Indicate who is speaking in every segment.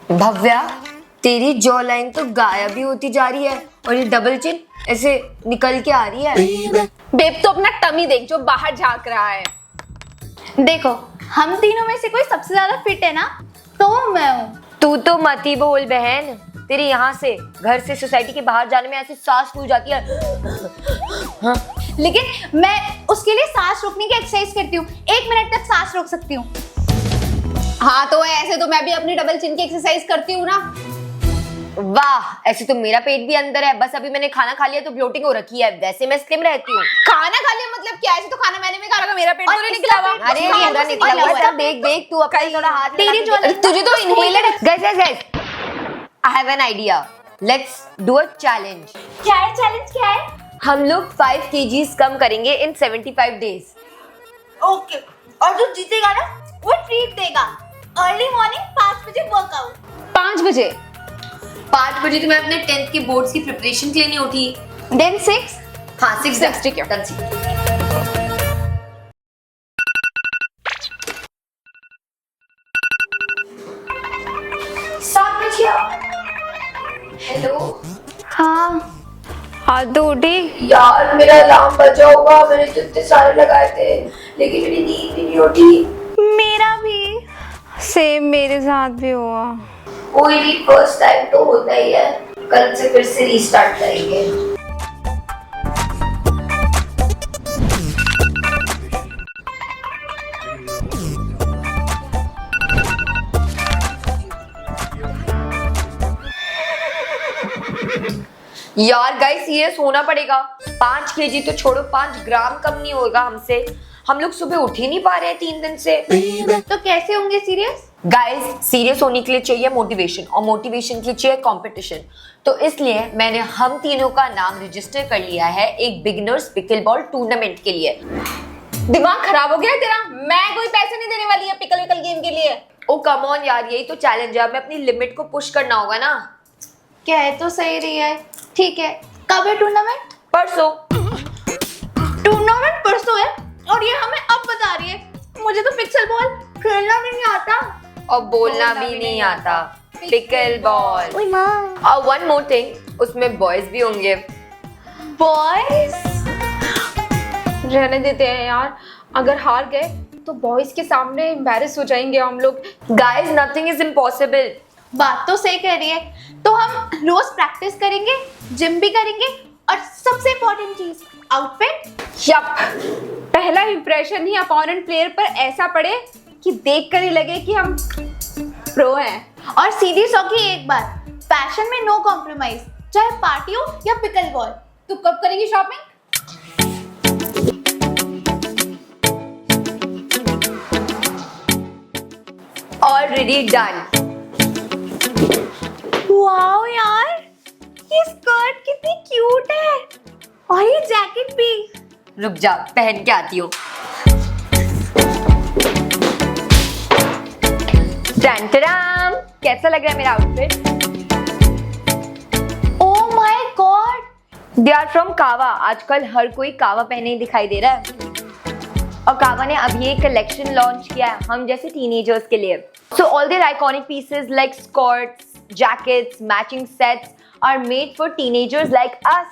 Speaker 1: भव्या, तेरी jaw line तो गायब ही होती जा रही है और ये डबल चिन ऐसे निकल के आ रही है।
Speaker 2: बेब तो अपना टमी देख जो बाहर झांक रहा है।
Speaker 3: देखो, हम तीनों में से कोई सबसे ज्यादा फिट है ना, तो मैं हूँ।
Speaker 1: तू तो मत ही बोल बहन, तेरे यहाँ से घर से सोसाइटी के बाहर जाने में ऐसी सांस फूल जाती है।
Speaker 3: हाँ? लेकिन मैं उसके लिए सांस रोकने की एक्सरसाइज करती हूँ, 1 मिनट तक सांस रोक सकती हूँ।
Speaker 2: हाँ तो ऐसे तो मैं भी अपनी डबल चिन की एक्सरसाइज करती हूँ ना।
Speaker 1: वाह, ऐसे तो मेरा पेट भी अंदर है, बस अभी मैंने खाना खा लिया तो ब्लोटिंग हो रखी है, वैसे मैं स्लिम रहती हूँ।
Speaker 2: खाना खा लिया मतलब क्या? ऐसे तो खाना मैंने भी खा रखा, मेरा पेट तो निकला हुआ।
Speaker 1: अरे पूरा निकला हुआ है, देख देख तू अपना थोड़ा हाथ
Speaker 3: तेरी जो
Speaker 1: तुझे तो inhaler. Guys I have an idea, let's do a challenge.
Speaker 3: क्या है चैलेंज? क्या है?
Speaker 1: हम लोग 5 kgs कम करेंगे इन 75 डेज।
Speaker 3: ओके, और जो जीतेगा ना वो ट्रीट देगा। अर्ली मॉर्निंग 5 बजे वर्कआउट।
Speaker 2: 5 बजे?
Speaker 1: 5 बजे तो मैं अपने 10th के बोर्ड्स की प्रिपरेशन के लिए नहीं उठी।
Speaker 3: देन 6?
Speaker 1: हाँ 6
Speaker 2: ठीक है।
Speaker 1: डन 6। हेलो।
Speaker 3: हाँ तो उठी।
Speaker 1: यार मेरा अलार्म बजा होगा, मैंने तो इतने सारे लगाए थे लेकिन मेरी नींद भी नहीं उठी।
Speaker 3: मेरा भी सेम, मेरे साथ भी हुआ।
Speaker 1: कोई नहीं, फर्स्ट टाइम तो होता ही है, कल से फिर से रीस्टार्ट करेंगे। यार गाइस सीरियस होना पड़ेगा, 5 kg तो छोड़ो, 5 ग्राम कम नहीं होगा हमसे। हम लोग सुबह उठ ही नहीं पा रहे हैं 3 दिन से।
Speaker 3: तो कैसे होंगे सीरियस?
Speaker 1: गाइस सीरियस होने के लिए चाहिए मोटिवेशन, और मोटिवेशन के लिए चाहिए कंपटीशन। तो इसलिए मैंने हम तीनों का नाम रजिस्टर कर लिया है एक बिगिनर्स पिकलबॉल टूर्नामेंट के लिए।
Speaker 2: दिमाग खराब हो गया तेरा? मैं कोई पैसे नहीं देने वाली है पिकल विकल गेम के लिए।
Speaker 1: ओ कम ऑन यार, यही तो चैलेंज है, हमें अपनी लिमिट को पुश करना होगा ना।
Speaker 3: कह तो सही रही है। ठीक है, कब है टूर्नामेंट?
Speaker 1: परसों।
Speaker 3: टूर्नामेंट परसों है और ये हमें अब बता रही है। मुझे तो पिक्सल बॉल खेलना भी नहीं आता
Speaker 1: और बोलना भी नहीं आता। Pickle ball.
Speaker 3: ओए माँ।
Speaker 1: और वन मोर थिंग, उसमें बॉयज भी होंगे।
Speaker 3: बॉयज?
Speaker 2: रहने देते हैं यार, अगर हार गए तो बॉयज के सामने एम्बैरेस हो जाएंगे हम लोग।
Speaker 1: Guys nothing is impossible.
Speaker 3: बात तो सही कह रही है। तो हम रोज प्रैक्टिस करेंगे, जिम भी करेंगे, और सबसे इम्पोर्टेंट चीज आउटफिट।
Speaker 2: यप, पहला इंप्रेशन ही अपोनेंट प्लेयर पर ऐसा पड़े कि देखकर ही लगे कि हम प्रो हैं।
Speaker 3: और सीधी सौखी एक बात, फैशन में नो कॉम्प्रोमाइज, चाहे पार्टी हो या पिकल बॉल।
Speaker 2: तू कब करेगी शॉपिंग?
Speaker 1: Already done.
Speaker 3: वाओ यार, ये स्कर्ट कितनी क्यूट है, और ये जैकेट भी।
Speaker 1: रुक जा, पहन के आती हूँ। टन-टराम, कैसा लग रहा है मेरा outfit?
Speaker 3: Oh my god,
Speaker 1: they are from कावा। आजकल हर कोई कावा पहने ही दिखाई दे रहा है, और कावा ने अभी एक कलेक्शन लॉन्च किया है हम जैसे टीनेजर्स के लिए। So all their iconic pieces like skirts, jackets, matching sets are made for teenagers like us.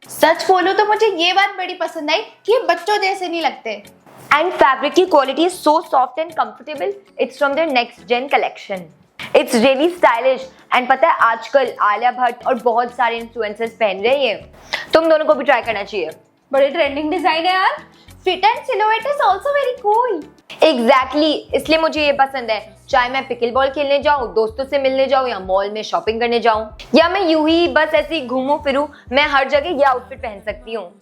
Speaker 3: सच बोलो तो मुझे ये बात बड़ी पसंद आई कि ये बच्चों जैसे नहीं लगते।
Speaker 1: And fabric की quality is so soft and comfortable. It's from their next gen collection. It's really stylish. And पता है आजकल आलिया भट्ट और बहुत सारे इन्फ्लुएंसर्स पहन रहे हैं ये। तुम दोनों को भी ट्राई करना चाहिए।
Speaker 2: बड़े ट्रेंडिंग डिजाइन है यार।
Speaker 3: Fit and silhouette is also very cool.
Speaker 1: Exactly, इसलिए मुझे ये पसंद है। चाहे मैं पिकल बॉल खेलने जाऊँ, दोस्तों से मिलने जाऊँ, या मॉल में शॉपिंग करने जाऊँ, या मैं यूं ही बस ऐसे ही घूमूं फिरूं, मैं हर जगह ये आउटफिट पहन सकती हूँ।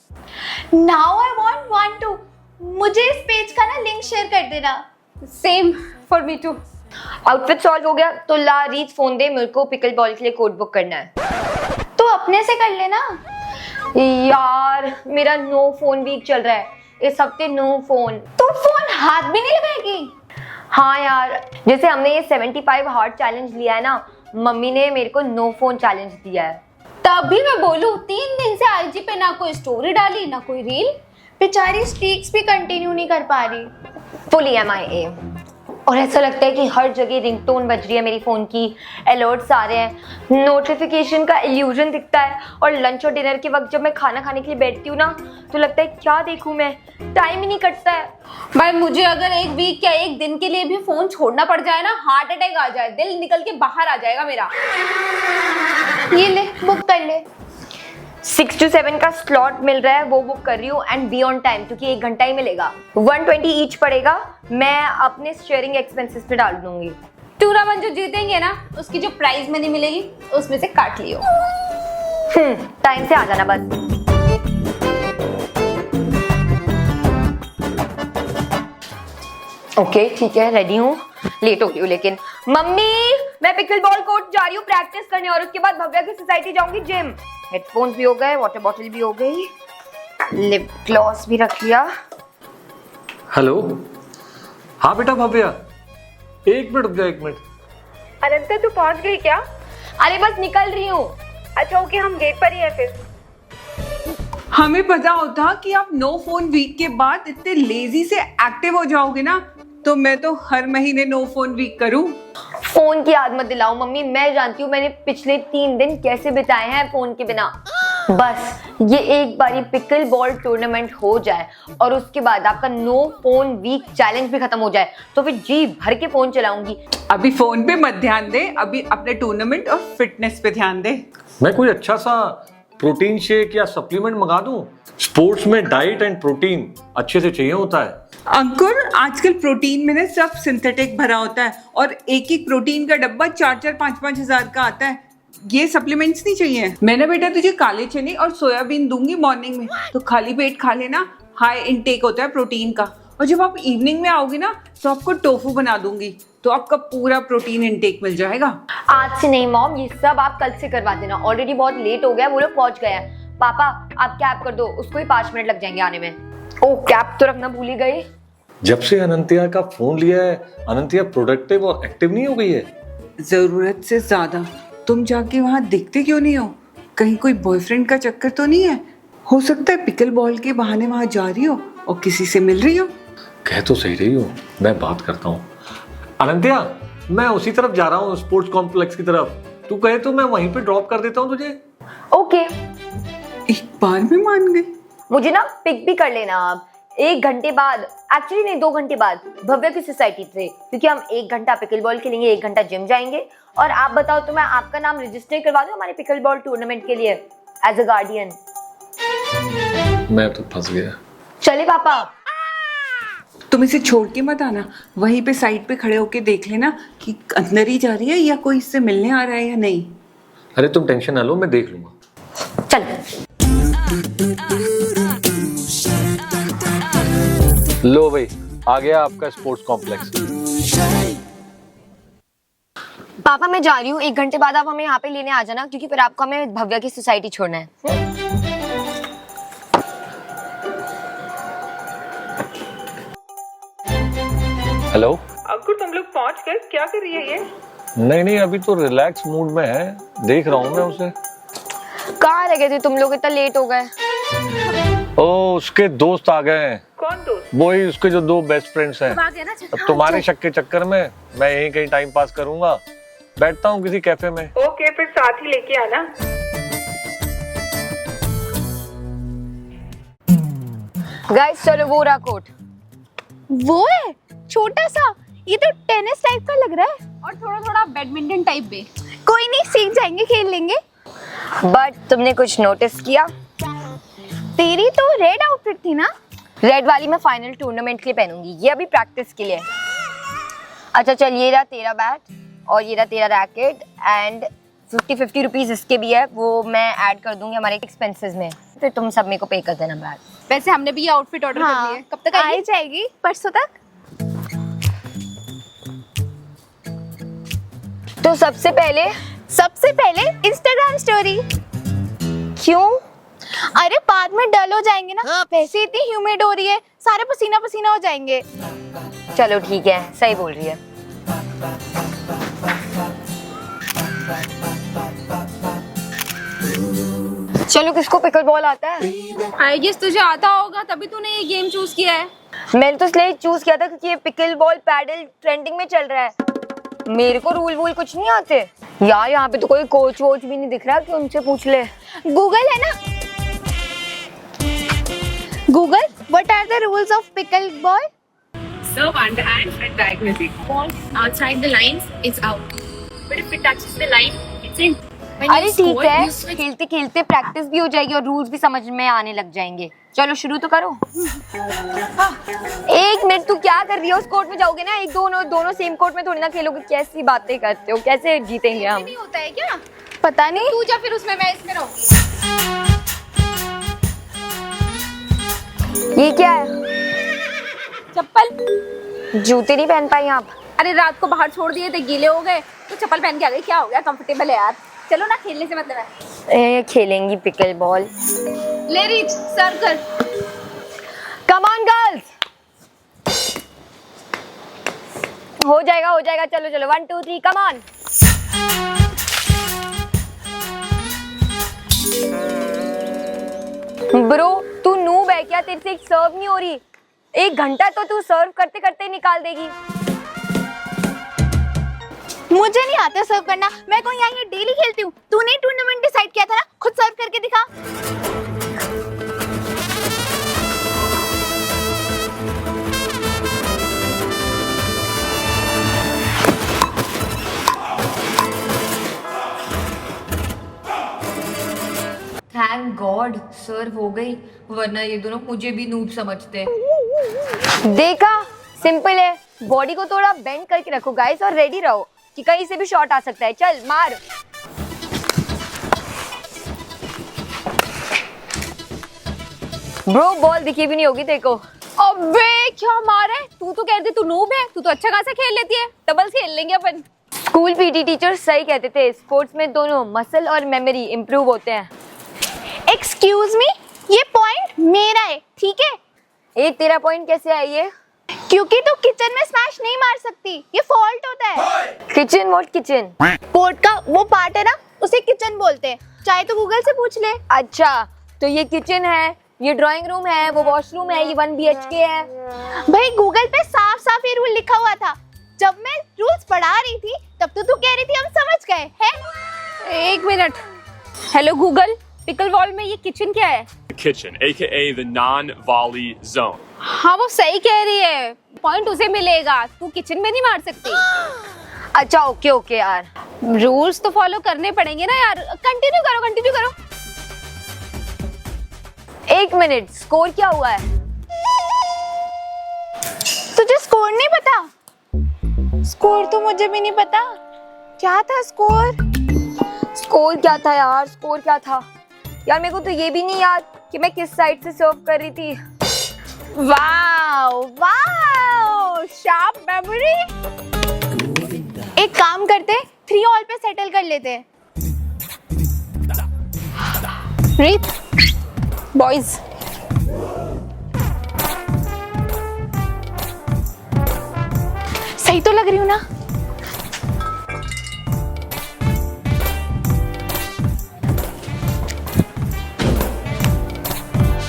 Speaker 3: Now I want one too. मुझे इस पेज का ना लिंक शेयर कर देना।
Speaker 2: Same for me too.
Speaker 1: Outfit solve हो गया तो ला रीच फोन दे, मेरे को पिकल बॉल के लिए कोड बुक करना है।
Speaker 3: तो अपने से कर लेना।
Speaker 1: यार मेरा नो फोन वीक चल रहा है, इस हफ्ते नो फोन।
Speaker 3: तो फोन हाथ भी नहीं लगाएगी?
Speaker 1: हाँ यार, जैसे हमने ये 75 हार्ड चैलेंज लिया है ना, मम्मी ने मेरे को नो फोन चैलेंज दिया है।
Speaker 2: तभी मैं बोलूं 3 दिन से आईजी पे ना कोई स्टोरी डाली ना कोई रील।
Speaker 3: बेचारी स्ट्रीक्स भी कंटिन्यू नहीं कर पा रही।
Speaker 1: Fully MIA। और ऐसा लगता है कि हर जगह रिंगटोन बज रही है मेरी फोन की, अलर्ट्स आ रहे हैं, नोटिफिकेशन का इल्यूजन दिखता है। और लंच और डिनर के वक्त जब मैं खाना खाने के लिए बैठती हूँ ना, तो लगता है क्या देखूं मैं, टाइम ही नहीं कटता है।
Speaker 2: भाई मुझे अगर एक वीक या एक दिन के लिए भी फोन छोड़ना पड़ जाए ना, हार्ट अटैक आ जाए, दिल निकल के बाहर आ जाएगा मेरा।
Speaker 3: ये ले, बुक कर ले।
Speaker 1: 6 to 7 का स्लॉट मिल रहा है, वो बुक कर रही हूँ एंड बी ऑन टाइम, क्योंकि 1 घंटा ही मिलेगा। 120 ईच पड़ेगा, मैं अपने शेयरिंग एक्सपेंसेस पे डाल दूंगी।
Speaker 2: टूर्नामेंट जो जीतेंगे ना, उसकी जो प्राइज मनी मिलेगी उसमें से काट लियो।
Speaker 1: टाइम से आ जाना बस। ओके ठीक है, रेडी हूँ, लेट हो गई हूँ लेकिन। मम्मी मैं पिकल बॉल कोर्ट जा रही हूँ प्रैक्टिस करने, और उसके बाद भव्या की सोसाइटी जाऊंगी जिम। हेडफोन्स भी हो गए, वाटर बॉटल भी हो गई, लिप ग्लॉस भी रख लिया।
Speaker 4: हेलो, हाँ बेटा भव्या, 1 मिनट रुक जा, 1 मिनट।
Speaker 2: अनंता तू पहुंच गई क्या?
Speaker 1: अरे बस निकल रही हूँ।
Speaker 2: अच्छा ओके, हम गेट पर ही हैं फिर।
Speaker 5: हमें पता होता कि आप नो फोन वीक के बाद इतने लेजी से एक्टिव हो जाओगे ना, तो मैं तो हर महीने नो फोन वीक करूं।
Speaker 1: फोन की याद मत दिलाओ मम्मी, मैं जानती हूँ मैंने पिछले 3 दिन कैसे बिताए हैं फोन के बिना। बस ये एक बारी पिकल बॉल टूर्नामेंट हो जाए और उसके बाद आपका नो फोन वीक चैलेंज भी खत्म हो जाए, तो फिर जी भर के फोन चलाऊंगी।
Speaker 5: अभी फोन पे मत ध्यान दे, अभी अपने टूर्नामेंट और फिटनेस पे ध्यान दे।
Speaker 4: मैं कोई अच्छा सा प्रोटीन शेक या सप्लीमेंट मंगा दूं? स्पोर्ट्स में डाइट एंड प्रोटीन अच्छे से चाहिए होता है।
Speaker 5: अंकुर, आजकल प्रोटीन में ना सब सिंथेटिक भरा होता है, और एक एक प्रोटीन का डब्बा 4-4, 5-5 हजार का आता है। ये सप्लीमेंट्स नहीं चाहिए। मैंने बेटा तुझे काले चने और सोयाबीन दूंगी मॉर्निंग में, तो खाली पेट खा लेना, हाई इनटेक होता है प्रोटीन का। और जब आप इवनिंग में आओगे ना, तो आपको टोफू बना दूंगी, तो आपका पूरा प्रोटीन इनटेक मिल जाएगा।
Speaker 1: आज से नहीं मॉम, ये सब आप कल से करवा देना, ऑलरेडी बहुत लेट हो गया, वो लोग पहुंच गए हैं। पापा आप कैब कर दो, उसको ही 5 मिनट लग जाएंगे आने में। ओ कैब तो रखना भूल ही गई।
Speaker 4: जब से अनंतिया का फोन लिया है, अनंतिया प्रोडक्टिव और एक्टिव नहीं हो गई है?
Speaker 5: जरूरत से ज्यादा। तुम जाके वहां दिखते क्यों नहीं हो? कहीं कोई बॉयफ्रेंड का चक्कर तो नहीं है? हो सकता है पिकल बॉल के बहाने वहां जा रही हो और किसी से मिल रही हो।
Speaker 4: कह तो सही रही हो, मैं बात करता हूँ। अनंतिया, मैं उसी तरफ जा रहा हूँ, स्पोर्ट्स कॉम्प्लेक्स की तरफ। तू कहे तो मैं वहीं पे ड्रॉप कर देता हूँ तुझे।
Speaker 1: ओके।
Speaker 5: एक बार में मान गई।
Speaker 1: मुझे ना पिक भी कर लेना आप 1 घंटे बाद, एक्चुअली नहीं 2 घंटे बाद, भव्या की सोसाइटी से, क्योंकि हम 1 घंटा पिकल बॉल खेलेंगे, 1 घंटा जिम जाएंगे। और आप बताओ तो मैं आपका नाम रजिस्टर करवा दूं हमारे पिकल बॉल टूर्नामेंट के लिए एज अ गार्डियन।
Speaker 4: मैं तो फंस गया।
Speaker 1: चले पापा।
Speaker 5: तुम इसे छोड़ के मत आना, वहीं पे साइड पे खड़े होके देख लेना कि अंदर ही जा रही है या कोई इससे मिलने आ रहा है या नहीं।
Speaker 4: अरे तुम टेंशन ना लो, मैं देख लूंगा।
Speaker 1: चल।
Speaker 4: लो भाई, आ गया आपका स्पोर्ट्स कॉम्प्लेक्स।
Speaker 1: पापा मैं जा रही हूँ, 1 घंटे बाद आप हमें यहाँ पे लेने आ जाना, क्योंकि फिर आपको हमें भव्या की सोसाइटी छोड़ना है।
Speaker 4: हेलो
Speaker 5: अंकुर, तुम लोग पहुंच गए? क्या कर रही है ये?
Speaker 4: नहीं, अभी तो रिलैक्स मूड में है, देख रहा हूँ मैं उसे।
Speaker 1: कहाँ रह गए थे तुम लोग, इतना लेट हो गए?
Speaker 4: ओ, उसके दोस्त आ गए हैं।
Speaker 5: कौन दोस्त?
Speaker 4: वही उसके जो 2 बेस्ट फ्रेंड्स हैं। अब तुम्हारे शक के चक्कर में मैं यहीं कहीं टाइम पास करूंगा, बैठता हूँ किसी कैफे में।
Speaker 5: ओके, फिर साथ ही लेके आना।
Speaker 1: गाइस चलो, वो रहा कोर्ट।
Speaker 3: वो है छोटा सा, ये तो टेनिस टाइप का लग रहा है।
Speaker 2: और थोड़ा थोड़ा बैडमिंटन टाइप भी।
Speaker 3: कोई नहीं, सीख जाएंगे, खेल लेंगे।
Speaker 1: बट तुमने कुछ नोटिस किया?
Speaker 3: तेरी तो रेड आउटफिट थी ना?
Speaker 1: रेड वाली मैं फाइनल टूर्नामेंट के लिए पहनूंगी, ये अभी प्रैक्टिस के लिए। अच्छा चल, ये रहा तेरा बैट और ये रहा तेरा रैकेट, एंड 50-50 रुपीज इसके भी है, वो मैं ऐड कर दूंगी हमारे एक्सपेंसेस में, फिर तुम सब मेरे को पे कर देना बैट।
Speaker 2: वैसे हमने भी ये आउटफिट ऑर्डर कर लिया है। कब तक
Speaker 3: आ
Speaker 2: आएगी?
Speaker 3: ही जाएगी, परसों तक।
Speaker 1: तो सबसे पहले
Speaker 3: इंस्टाग्राम स्टोरी।
Speaker 1: क्यों?
Speaker 3: अरे बाद में डल हो जाएंगे ना, वैसे इतनी ह्यूमिड हो रही है, सारे पसीना पसीना हो जाएंगे।
Speaker 1: चलो ठीक है, सही बोल रही है। चलो, किसको पिकल बॉल आता है?
Speaker 2: आई गेस तुझे आता होगा, तभी तूने ये गेम चूज किया है।
Speaker 1: मैंने तो इसलिए चूज किया था क्योंकि ये पिकल बॉल पैडल ट्रेंडिंग में चल रहा है। मेरे को रूल वूल कुछ नहीं आते यार। यहाँ पे तो कोई कोच वोच भी नहीं दिख रहा कि उनसे पूछ ले।
Speaker 3: गूगल है ना, Google, what are the rules of pickleball?
Speaker 6: Serve underhand and diagonally. Ball outside the lines is out. But if it touches the line, it's in. When
Speaker 1: अरे
Speaker 6: you
Speaker 1: ठीक
Speaker 6: score,
Speaker 1: है,
Speaker 6: you switch.
Speaker 1: खेलते खेलते practice भी हो जाएगी और rules भी समझ में आने लग जाएंगे। चलो शुरू तो करो। एक मिनट, तू क्या कर रही हो? उस कोर्ट में जाओगे ना, एक दोनों सेम कोर्ट में थोड़ी ना खेलोगे। कैसी बातें करते हो? कैसे जीतेंगे हम?
Speaker 3: नहीं होता है क्या? पता नहीं। तू जा फिर उसमें, मैं इसमें रहूं।
Speaker 1: ये क्या है?
Speaker 2: चप्पल।
Speaker 1: जूते नहीं पहन पाई आप?
Speaker 2: अरे रात को बाहर छोड़ दिए थे, गीले हो गए तो चप्पल पहन के आ गई। क्या हो गया, कंफर्टेबल है यार। चलो ना, खेलने से मतलब है।
Speaker 1: खेलेंगी पिकल बॉल।
Speaker 3: ले रीच, सर्व कर।
Speaker 1: कम ऑन गर्ल्स, हो जाएगा। चलो 1 2 3 कम ऑन। ब्रो तू नूब है क्या? तेरे से एक सर्व नहीं हो रही। 1 घंटा तो तू सर्व करते करते निकाल देगी।
Speaker 3: मुझे नहीं आता सर्व करना, मैं कोई यहाँ ये डेली खेलती हूँ। तूने टूर्नामेंट डिसाइड किया था ना, खुद सर्व करके दिखा।
Speaker 1: थैंक गॉड सर्व हो गई, वरना ये दोनों मुझे भी नूब समझते। देखा, सिंपल है। बॉडी को थोड़ा बेंड करके रखो गाइस और रेडी रहो कि कहीं से भी शॉट आ सकता है। चल मार। ब्रो बॉल दिखी भी नहीं होगी तेरे को।
Speaker 2: अबे क्या मारा है? तू तो कहती तू नूब है, तू तो अच्छा खासा खेल लेती है। डबल्स खेल लेंगे अपन।
Speaker 1: स्कूल पीटी टीचर सही कहते थे, स्पोर्ट्स में दोनों मसल और मेमोरी इंप्रूव होते हैं।
Speaker 3: एक्सक्यूज मी, ये पॉइंट मेरा है, ठीक है?
Speaker 1: ये तेरा पॉइंट कैसे है ये?
Speaker 3: क्योंकि तू किचन में स्मैश नहीं मार सकती, ये फॉल्ट होता है।
Speaker 1: Kitchen what kitchen?
Speaker 3: कोर्ट का वो पार्ट है ना, उसे किचन बोलते हैं। चाहे तो गूगल से पूछ ले।
Speaker 1: अच्छा तो ये किचन है, ये ड्राइंग रूम है, वो वॉशरूम है, ये 1 BHK है।
Speaker 3: भाई गूगल पे साफ साफ ये रूल लिखा हुआ था। जब मैं रूल्स पढ़ा रही थी तब तो तू कह रही थी हम समझ गए हैं।
Speaker 2: 1 minute. Hello Google, pickle ball में ये किचन क्या है?
Speaker 7: kitchen, aka the non-volley zone.
Speaker 2: हाँ वो सही कह रही है, पॉइंट उसे मिलेगा। तू किचन में नहीं मार सकती।
Speaker 1: अच्छा ओके यार,
Speaker 2: रूल्स तो फॉलो करने पड़ेंगे ना यार। कंटिन्यू करो।
Speaker 1: 1 मिनट, स्कोर क्या हुआ है?
Speaker 3: तुझे स्कोर नहीं पता? स्कोर तो मुझे भी नहीं पता। क्या था स्कोर?
Speaker 1: स्कोर क्या था यार? स्कोर क्या था यार? मेरे को तो ये भी नहीं याद कि मैं किस साइड से सर्व कर रही थी।
Speaker 2: Wow, sharp memory.
Speaker 3: एक काम करते, 3 ऑल पे सेटल कर लेते।
Speaker 2: रीत, बॉयज।
Speaker 3: सही तो लग रही हूँ ना?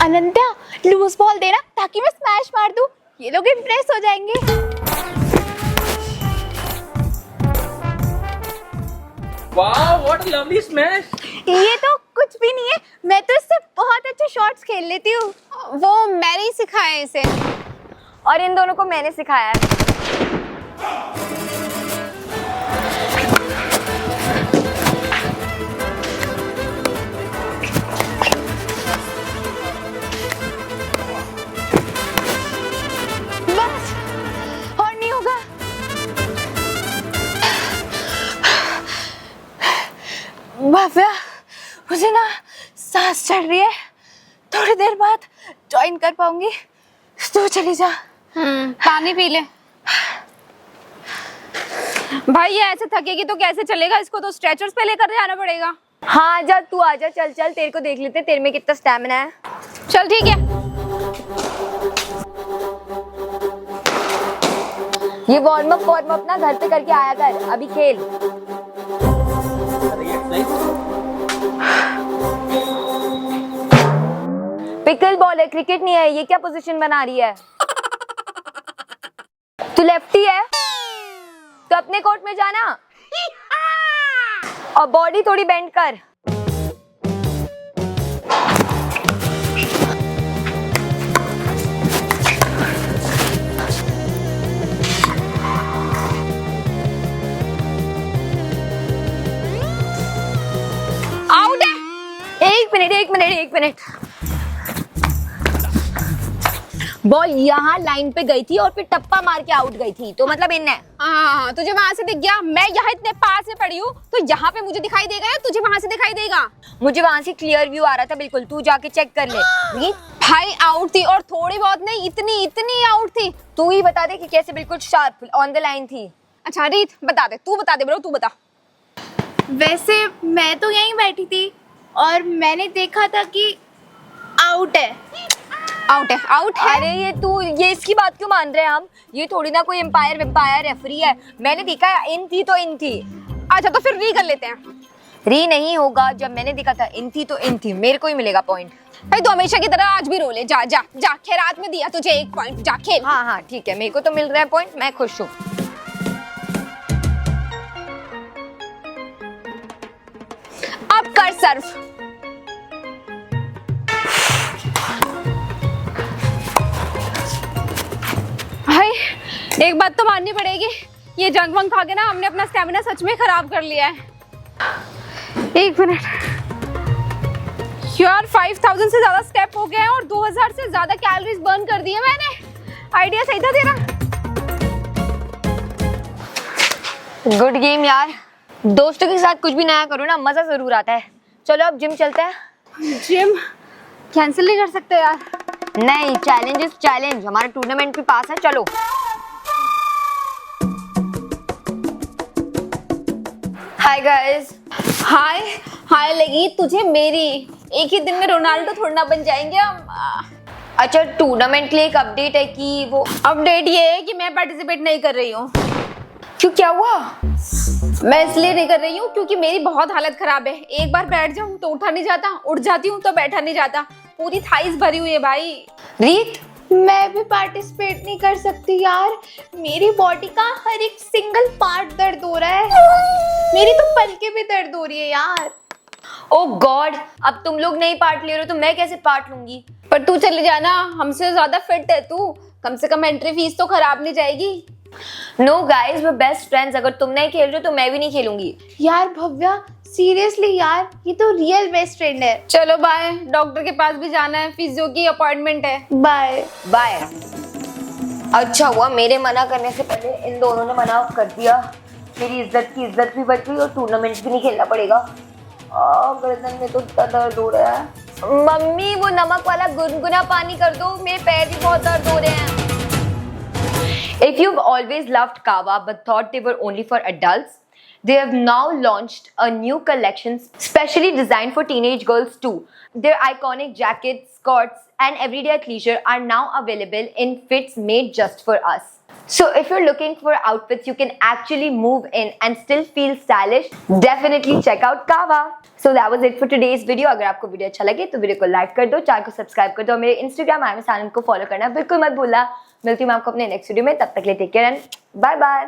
Speaker 3: अनंत्या, लूज बॉल देना ताकि मैं स्मैश मार दूं। ये लोग इम्प्रेस हो जाएंगे।
Speaker 8: Wow, what a lovely smash!
Speaker 3: ये तो कुछ भी नहीं है, मैं तो इससे बहुत अच्छे शॉट्स खेल लेती हूँ।
Speaker 2: वो मैंने सिखाया इसे।
Speaker 1: और इन दोनों को मैंने सिखाया है।
Speaker 3: बस और नहीं होगा। भव्या, मुझे ना सांस चढ़ रही है। थोड़ी देर बाद ज्वाइन कर पाऊंगी। तू चली जा।
Speaker 2: पानी पी ले। भाई ये ऐसे थकेगी तो कैसे चलेगा? इसको तो स्ट्रेचर्स पे लेकर जाना पड़ेगा।
Speaker 1: हाँ आजा, तू आजा, चल तेरे को देख लेते तेरे में कितना स्टैमिना है।
Speaker 2: चल ठीक है।
Speaker 1: ये वार्म अप ना घर पे करके आया कर, अभी खेल। पिकल बॉल है, क्रिकेट नहीं है। ये क्या पोजीशन बना रही है? तू लेफ्टी है तो अपने कोर्ट में जाना और बॉडी थोड़ी बेंड कर।
Speaker 2: आउट है।
Speaker 1: एक मिनट। बॉल यहाँ लाइन पे गई थी और फिर टप्पा मार के आउट गई थी, तो मतलब इन है।
Speaker 2: हाँ, तुझे वहां से दिख गया। मैं यहाँ इतने पास में पड़ी हूँ तो यहाँ पे मुझे दिखाई देगा या तुझे वहां से दिखाई देगा?
Speaker 1: मुझे वहां से क्लियर व्यू आ रहा था बिल्कुल, तू जाके चेक कर ले।
Speaker 2: भाई आउट थी और थोड़ी बहुत नहीं, इतनी आउट थी।
Speaker 1: तू ही बता दे कि कैसे बिल्कुल शार्प ऑन द लाइन थी।
Speaker 2: अच्छा रीत बता दे, तू बता दे ब्रो, तू बता।
Speaker 3: वैसे मैं तो यहीं बैठी थी और मैंने देखा था कि आउट है।
Speaker 2: आउट है।
Speaker 1: अरे ये इसकी बात क्यों मान रहे हैं हम? ये थोड़ी ना कोई एम्पायर रेफरी है। मैंने देखा इन थी तो इन थी।
Speaker 2: अच्छा तो फिर री कर लेते हैं।
Speaker 1: री नहीं होगा, जब मैंने देखा था इन थी तो इन थी, मेरे को ही मिलेगा पॉइंट।
Speaker 2: भाई तो हमेशा की तरह आज भी रोले। जा खैरात में दिया तुझे 1 पॉइंट, जा खेल।
Speaker 1: हाँ ठीक है, मेरे को तो मिल रहा है पॉइंट, मैं खुश हूँ।
Speaker 2: अब कर सर्व। भाई एक बात तो माननी पड़ेगी, ये जंग वंग खा के ना हमने अपना स्टेमिना सच में खराब कर लिया है। 1 मिनट यार, 5000 से ज्यादा स्टेप हो गए हैं और 2000 से ज्यादा कैलोरीज बर्न कर दी है मैंने। आइडिया सही था तेरा।
Speaker 1: गुड गेम यार। दोस्तों के साथ कुछ भी नया करो ना, मजा जरूर आता है। चलो अब जिम चलते हैं।
Speaker 2: जिम कैंसिल नहीं कर सकते यार?
Speaker 1: नहीं, चैलेंज। हमारा टूर्नामेंट भी पास है, चलो। Hi guys.
Speaker 2: हाय लगी तुझे मेरी। एक ही दिन में रोनाल्डो थोड़ा ना बन जाएंगे हम।
Speaker 1: अच्छा, टूर्नामेंट के लिए एक अपडेट है कि वो
Speaker 2: अपडेट ये है कि मैं पार्टिसिपेट नहीं कर रही हूँ।
Speaker 1: क्यों, क्या हुआ?
Speaker 2: मैं इसलिए नहीं कर रही हूँ क्योंकि मेरी बहुत हालत खराब है। एक बार बैठ जाऊँ तो उठा नहीं जाता, उठ जाती हूँ तो बैठा नहीं जाता। पूरी थाइस भरी हुई है भाई।
Speaker 1: रीत,
Speaker 3: मैं भी पार्टिसिपेट नहीं कर सकती यार, मेरी बॉडी का हर एक सिंगल पार्ट दर्द हो रहा है। मेरी तो पलकें भी दर्द हो रही है यार।
Speaker 1: ओह गॉड, अब तुम लोग नहीं पार्ट ले रहे हो तो मैं कैसे पार्ट लूंगी?
Speaker 2: पर तू चले जाना, हमसे ज्यादा फिट है तू, कम से कम एंट्री फीस तो खराब नहीं जाएगी।
Speaker 1: No guys, we best friends. अगर तुम नहीं खेल रहे हो तो मैं भी नहीं खेलूंगी।
Speaker 3: यार भव्या, सीरियसली यार, ये तो रियल बेस्ट फ्रेंड है।
Speaker 2: चलो बाय, डॉक्टर के पास भी जाना है, फिजियो की अपॉइंटमेंट है।
Speaker 3: बाय।
Speaker 1: अच्छा हुआ मेरे मना करने से पहले इन दोनों ने मना कर दिया। मेरी इज्जत की इज्जत भी बच गई और टूर्नामेंट भी नहीं खेलना पड़ेगा। गर्दन में तो इतना दर्द हो रहा है। मम्मी, वो नमक वाला गुनगुना पानी कर दो, मेरे पैर भी बहुत दर्द हो रहे हैं। If you've always loved Kava but thought they were only for adults, they have now launched a new collection specially designed for teenage girls too. Their iconic jackets, skirts, and everyday athleisure are now available in fits made just for us. So if you're looking for outfits you can actually move in and still feel stylish, definitely check out Kava. So that was it for today's video. अगर आपको video अच्छा लगे तो video को like कर दो, channel को subscribe कर दो और मेरे इंस्टाग्राम आमिर सानम को फॉलो करना बिल्कुल मत भूलना। मिलती हूँ मैं आपको अपने नेक्स्ट वीडियो में, तब तक के लिए take care and bye bye.